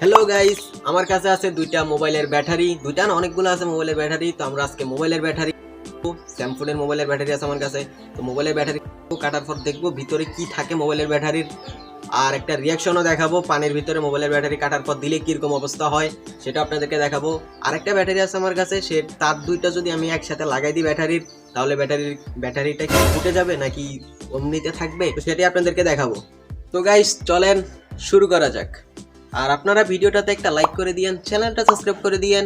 Hello guys, আমার কাছে আছে দুইটা মোবাইলের ব্যাটারি, দুইটা না অনেকগুলো আছে মোবাইলের ব্যাটারি। তো আমরা আজকে মোবাইলের ব্যাটারি, স্যামসুংয়ের মোবাইলের ব্যাটারি আছে আমার কাছে। তো মোবাইলের ব্যাটারি কাটার পর দেখবো ভিতরে কি থাকে মোবাইলের ব্যাটারির, আর একটা রিয়াকশনও দেখাবো পানির ভিতরে মোবাইলের ব্যাটারি কাটার পর দিলে কিরকম অবস্থা হয় সেটা আপনাদেরকে দেখাবো। আরেকটা ব্যাটারি আছে আমার কাছে, সে তার দুইটা যদি আমি একসাথে লাগাই দিই ব্যাটারির, তাহলে ব্যাটারিটা কি ফুটে যাবে নাকি অমনিতে থাকবে, তো সেটাই আপনাদেরকে দেখাবো। তো গাইস চলেন শুরু করা যাক। আর আপনারা ভিডিওটাতে একটা লাইক করে দিয়েন, চ্যানেলটা সাবস্ক্রাইব করে দিয়েন।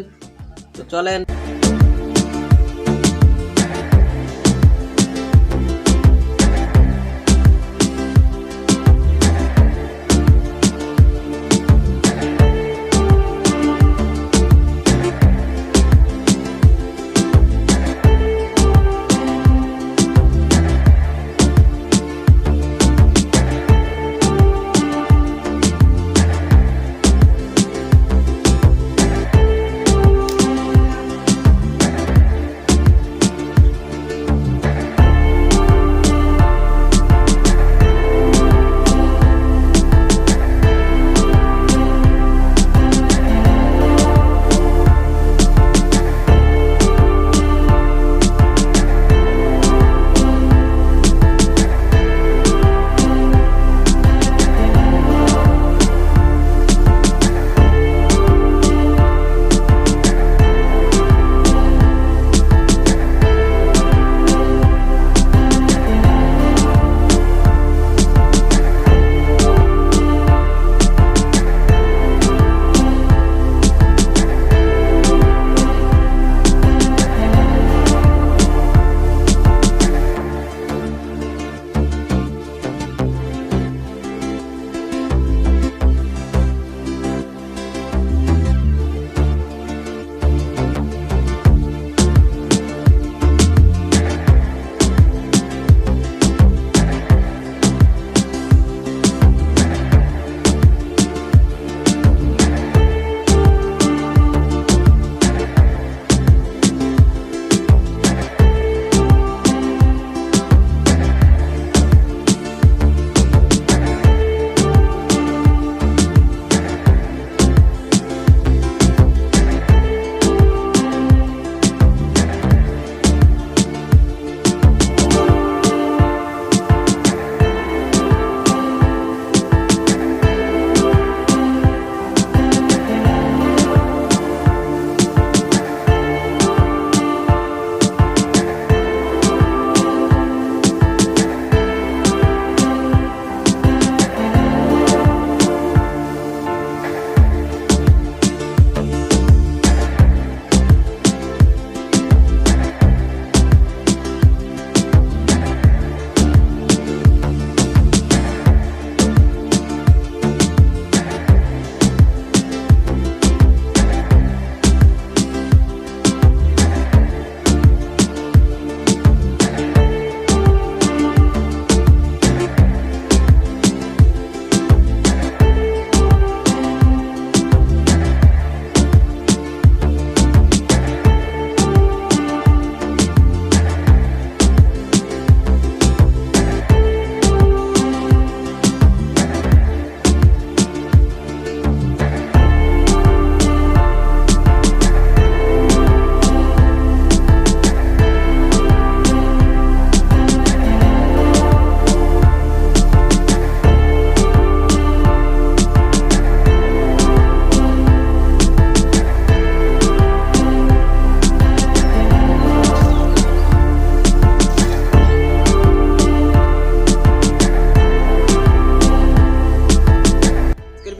তো চলেন।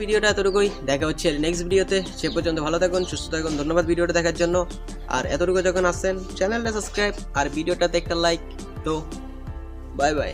ভিডিওটা এতটুকুই, দেখা হচ্ছে নেক্সট ভিডিওতে। সে পর্যন্ত ভালো থাকুন, সুস্থ থাকুন। ধন্যবাদ ভিডিওটা দেখার জন্য। আর এতটুকু যখন আসছেন চ্যানেলটা সাবস্ক্রাইব আর ভিডিওটাতে একটা লাইক। তো বাই বাই।